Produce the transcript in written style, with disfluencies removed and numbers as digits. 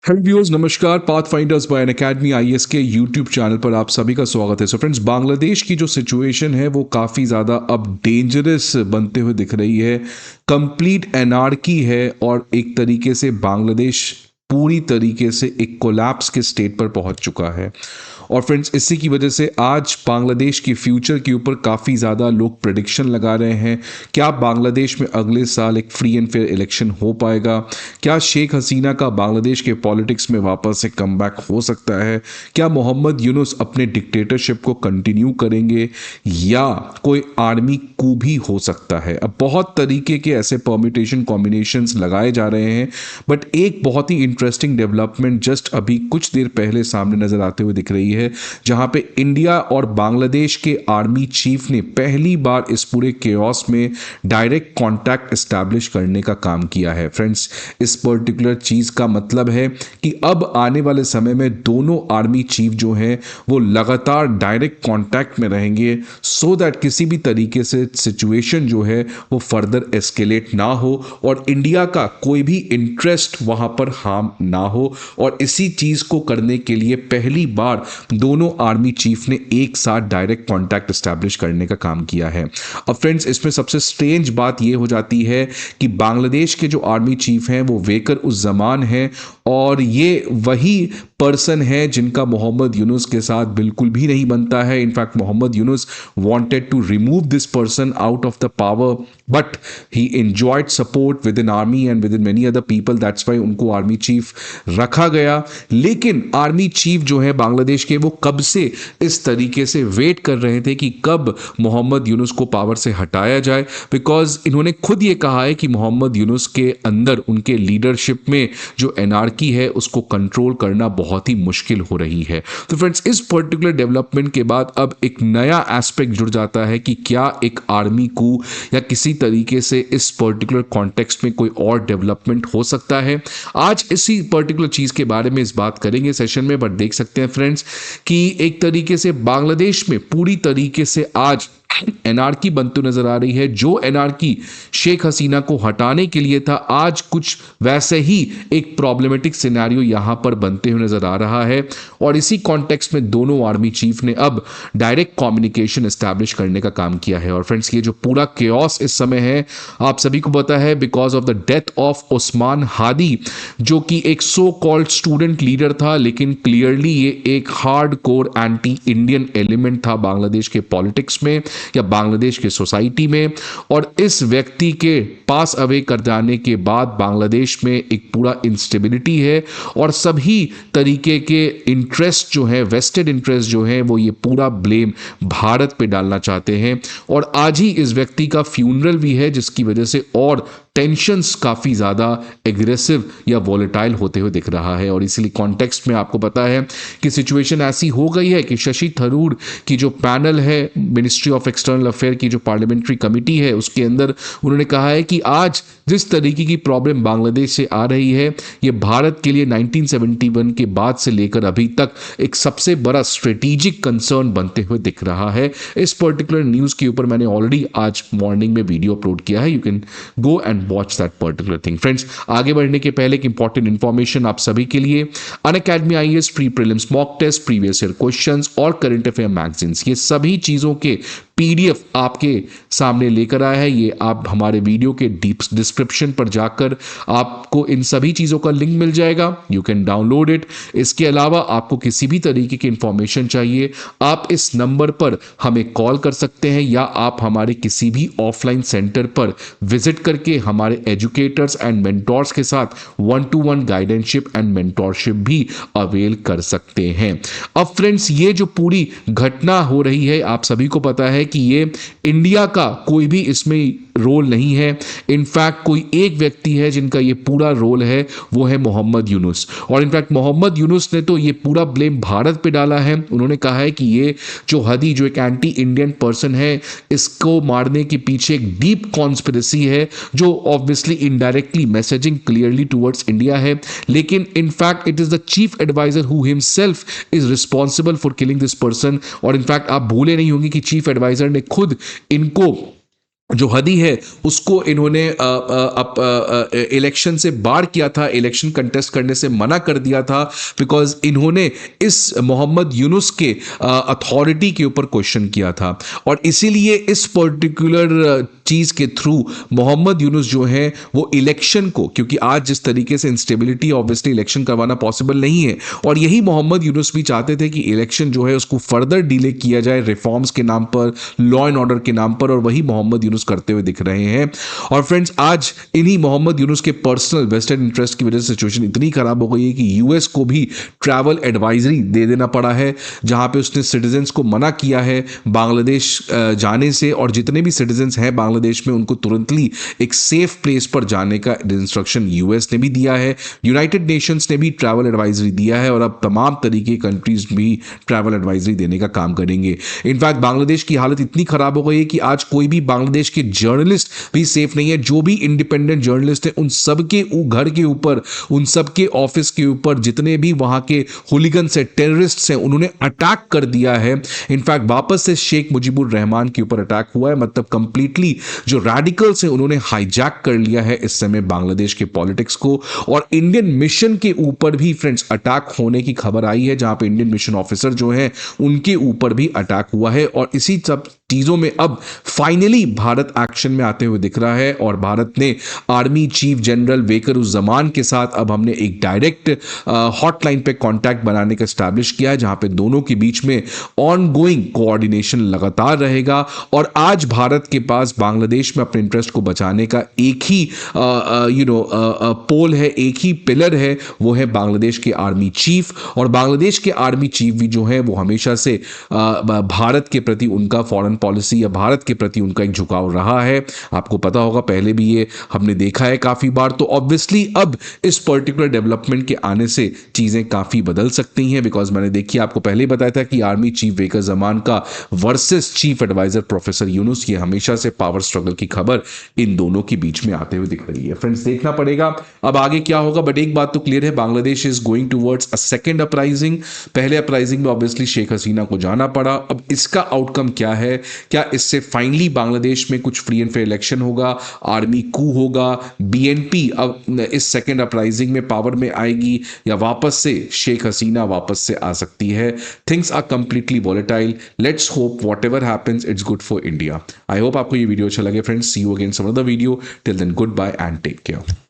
Hello viewers, नमस्कार। Path finders bye Unacademy IAS के YouTube channel पर आप सभी का स्वागत है। सो फ्रेंड्स, बांग्लादेश की जो सिचुएशन है वो काफ़ी ज़्यादा अब डेंजरस बनते हुए दिख रही है। कंप्लीट एनार्की है और एक तरीके से बांग्लादेश पूरी तरीके से एक कोलैप्स के स्टेट पर पहुंच चुका है। और फ्रेंड्स, इसी की वजह से आज बांग्लादेश के फ्यूचर के ऊपर काफ़ी ज़्यादा लोग प्रेडिक्शन लगा रहे हैं। क्या बांग्लादेश में अगले साल एक फ्री एंड फेयर इलेक्शन हो पाएगा? क्या शेख हसीना का बांग्लादेश के पॉलिटिक्स में वापस से कमबैक हो सकता है? क्या मोहम्मद यूनुस अपने डिक्टेटरशिप को कंटिन्यू करेंगे या कोई आर्मी कू भी हो सकता है? अब बहुत तरीके के ऐसे परम्यूटेशन कॉम्बिनेशंस लगाए जा रहे हैं, बट एक बहुत ही इंटरेस्टिंग डेवलपमेंट जस्ट अभी कुछ देर पहले सामने नजर आते हुए दिख रही है, जहां पे इंडिया और बांग्लादेश के आर्मी चीफ ने पहली बार इस पूरे केओस में डायरेक्ट कांटेक्ट एस्टैब्लिश करने का काम किया है। फ्रेंड्स, इस पर्टिकुलर चीज का मतलब है कि अब आने वाले समय में दोनों आर्मी चीफ जो हैं वो लगातार डायरेक्ट कांटेक्ट में रहेंगे, सो दैट किसी भी तरीके से सिचुएशन जो है वो फर्दर एस्केलेट ना हो और इंडिया का कोई भी इंटरेस्ट वहां पर हार्म ना हो। और इसी चीज को करने के लिए पहली बार दोनों आर्मी चीफ ने एक साथ डायरेक्ट कांटेक्ट एस्टैब्लिश करने का काम किया है। अब फ्रेंड्स, इसमें सबसे स्ट्रेंज बात यह हो जाती है कि बांग्लादेश के जो आर्मी चीफ हैं वो वेकर उस जमान हैं और ये वही पर्सन है जिनका मोहम्मद यूनुस के साथ बिल्कुल भी नहीं बनता है। In fact Mohammad Yunus wanted to remove this person out of the power, but he enjoyed support within army and within many other people. That's why उनको आर्मी चीफ रखा गया। लेकिन आर्मी चीफ जो है बांग्लादेश के, वो कब से इस तरीके से वेट कर रहे थे कि कब मोहम्मद यूनुस को पावर से हटाया जाए, बिकॉज इन्होंने खुद ये कहा है कि मोहम्मद यूनुस के अंदर उनके लीडरशिप में जो एनार्की है उसको कंट्रोल करना बहुत ही मुश्किल हो रही है। तो फ्रेंड्स, इस पर्टिकुलर डेवलपमेंट के बाद अब एक नया एस्पेक्ट जुड़ जाता है कि क्या एक आर्मी कू या किसी तरीके से इस पर्टिकुलर कॉन्टेक्स्ट में कोई और डेवलपमेंट हो सकता है। आज इसी पर्टिकुलर चीज के बारे में इस बात करेंगे सेशन में। बट देख सकते हैं फ्रेंड्स कि एक तरीके से बांग्लादेश में पूरी तरीके से आज एनार्की बनती नजर आ रही है। जो एनार्की शेख हसीना को हटाने के लिए था, आज कुछ वैसे ही एक प्रॉब्लमेटिक सिनेरियो यहां पर बनते हुए नजर आ रहा है। और इसी कॉन्टेक्स्ट में दोनों आर्मी चीफ ने अब डायरेक्ट कम्युनिकेशन एस्टैब्लिश करने का काम किया है। और फ्रेंड्स, ये जो पूरा केओस इस समय है, आप सभी को पता है, because of the death of Usman Hadi, जो कि एक सो कॉल्ड स्टूडेंट लीडर था, लेकिन क्लियरली ये एक hard core anti Indian element था बांग्लादेश के पॉलिटिक्स में या बांग्लादेश के सोसाइटी में। और इस व्यक्ति के पास अवे कर जाने के बाद बांग्लादेश में एक पूरा इंस्टेबिलिटी है और सभी तरीके के इंटरेस्ट जो है, वेस्टेड इंटरेस्ट जो है, वो ये पूरा ब्लेम भारत पे डालना चाहते हैं। और आज ही इस व्यक्ति का फ्यूनरल भी है, जिसकी वजह से और टेंशन्स काफ़ी ज़्यादा एग्रेसिव या वॉलेटाइल होते हुए दिख रहा है। और इसीलिए कॉन्टेक्स्ट में आपको पता है कि सिचुएशन ऐसी हो गई है कि शशि थरूर की जो पैनल है, मिनिस्ट्री ऑफ एक्सटर्नल अफेयर की जो पार्लियामेंट्री कमिटी है, उसके अंदर उन्होंने कहा है कि आज जिस तरीके की प्रॉब्लम बांग्लादेश से आ रही है, ये भारत के लिए 1971 के बाद से लेकर अभी तक एक सबसे बड़ा स्ट्रेटेजिक कंसर्न बनते हुए दिख रहा है। इस पर्टिकुलर न्यूज़ के ऊपर मैंने ऑलरेडी आज मॉर्निंग में वीडियो अपलोड किया है। You can go and watch that particular thing. Friends, आगे बढ़ने के पहले एक इंपॉर्टेंट इंफॉर्मेशन आप सभी के लिए, Unacademy IAS pre prelims mock test, previous year questions और करंट अफेयर मैगजीन्स, ये सभी चीजों के पीडीएफ आपके सामने लेकर आया है। ये आप हमारे वीडियो के डिस्क्रिप्शन पर जाकर आपको इन सभी चीज़ों का लिंक मिल जाएगा। You can download it. इसके अलावा आपको किसी भी तरीके की इंफॉर्मेशन चाहिए, आप इस नंबर पर हमें कॉल कर सकते हैं या आप हमारे किसी भी ऑफलाइन सेंटर पर विजिट करके हमारे एजुकेटर्स एंड मेंटोर्स के साथ 1-to-1 गाइडेंसशिप एंड मेंटोरशिप भी अवेल कर सकते हैं। अब फ्रेंड्स, ये जो पूरी घटना हो रही है, आप सभी को पता है कि ये इंडिया का कोई भी इसमें रोल नहीं है। इनफैक्ट कोई एक व्यक्ति है जिनका ये पूरा रोल है, वो है मोहम्मद यूनुस। और इनफैक्ट मोहम्मद यूनुस ने तो ये पूरा ब्लेम भारत पे डाला है। उन्होंने कहा है कि ये जो हदी, जो एक एंटी इंडियन पर्सन है, इसको मारने के पीछे एक डीप कॉन्स्पिरेसी है, जो obviously indirectly messaging clearly towards India है। लेकिन in fact it is the chief adviser who himself is responsible for killing this person. और इनफैक्ट आप भूले नहीं होंगे कि चीफ एडवाइजर ने खुद इनको जो हदी है उसको इन्होंने इलेक्शन से बाहर किया था, इलेक्शन कंटेस्ट करने से मना कर दिया था, बिकॉज इन्होंने इस मोहम्मद यूनुस के अथॉरिटी के ऊपर क्वेश्चन किया था। और इसीलिए इस पर्टिकुलर चीज के थ्रू मोहम्मद यूनुस जो है वो इलेक्शन को, क्योंकि आज जिस तरीके से इंस्टेबिलिटी, ऑब्वियसली इलेक्शन करवाना पॉसिबल नहीं है, और यही मोहम्मद यूनुस भी चाहते थे कि इलेक्शन जो है उसको फर्दर डिले किया जाए रिफॉर्म्स के नाम पर, लॉ एंड ऑर्डर के नाम पर, और वही मोहम्मद यूनुस करते हुए दिख रहे हैं। और फ्रेंड्स, आज इन्हीं मोहम्मद यूनुस के पर्सनल वेस्टेड इंटरेस्ट की वजह से सिचुएशन इतनी खराब हो गई है कि यूएस को भी ट्रैवल एडवाइजरी दे देना पड़ा है, जहां पे उसने सिटीजन्स को मना किया है बांग्लादेश जाने से, और जितने भी सिटीजन्स हैं बांग्लादेश में उनको तुरंतली एक सेफ प्लेस पर जाने का इंस्ट्रक्शन यूएस ने भी दिया है, यूनाइटेड नेशंस ने भी ट्रैवल एडवाइजरी दिया है, और अब तमाम तरीके कंट्रीज भी ट्रैवल एडवाइजरी देने का काम करेंगे। इनफैक्ट बांग्लादेश की हालत इतनी खराब हो गई है कि आज कोई भी बांग्लादेश के जर्नलिस्ट भी सेफ नहीं है। जो भी इंडिपेंडेंट जर्नलिस्ट है उन सब के घर के ऊपर, उन सब के ऑफिस के ऊपर, जितने भी वहां के हुलिगन्स है, टेररिस्ट्स हैं, उन्होंने अटैक कर दिया है। इनफैक्ट वापस से शेख मुजीबुर रहमान के ऊपर अटैक हुआ है, मतलब कंप्लीटली जो रेडिकल्स हैं उन्होंने हाईजैक कर लिया है इस समय बांग्लादेश के पॉलिटिक्स को। और इंडियन मिशन के ऊपर भी फ्रेंड्स अटैक होने की खबर आई है, जहां पे इंडियन मिशन ऑफिसर जो हैं उनके ऊपर भी अटैक हुआ है। और इसी सब चीजों में अब फाइनली भारत एक्शन में आते हुए दिख रहा है, और भारत ने आर्मी चीफ जनरल वेकरुज़्ज़मान के साथ अब हमने एक डायरेक्ट हॉटलाइन पे कांटेक्ट बनाने का एस्टैब्लिश किया है, जहां पे दोनों के बीच में ऑनगोइंग कोऑर्डिनेशन लगातार रहेगा। और आज भारत के पास बांग्लादेश में अपने इंटरेस्ट को बचाने का एक ही पोल है, एक ही पिलर है, वो है बांग्लादेश के आर्मी चीफ। और बांग्लादेश के आर्मी चीफ भी जो है वो हमेशा से भारत के प्रति उनका फॉरेन पॉलिसी या भारत के प्रति उनका एक झुकाव रहा है। आपको पता होगा, पहले भी ये हमने देखा है काफी बार। तो ऑब्वियसली अब इस पर्टिकुलर डेवलपमेंट के आने से चीजें काफी बदल सकती हैं, बिकॉज मैंने देखी, आपको पहले ही बताया था कि आर्मी चीफ वेकरुज़्ज़मान का versus chief adviser professor Yunus, ये हमेशा से पावर स्ट्रगल की खबर इन दोनों के बीच में आते हुए दिख रही है। फ्रेंड्स, देखना पड़ेगा अब आगे क्या होगा, बट एक बात तो क्लियर है, Bangladesh is going towards a second uprising. पहले अपराइजिंग में ऑब्वियसली शेख हसीना को जाना पड़ा, अब इसका आउटकम क्या है? क्या इससे फाइनली बांग्लादेश में कुछ फ्री एंड फेयर इलेक्शन होगा, आर्मी कू होगा, बीएनपी अब इस सेकेंड अपराइजिंग में पावर में आएगी, या वापस से शेख हसीना वापस से आ सकती है? Things are completely volatile. Let's hope whatever happens it's good for India. I hope आपको ये वीडियो अच्छा लगे friends. See you again some other video. Till then goodbye and take care.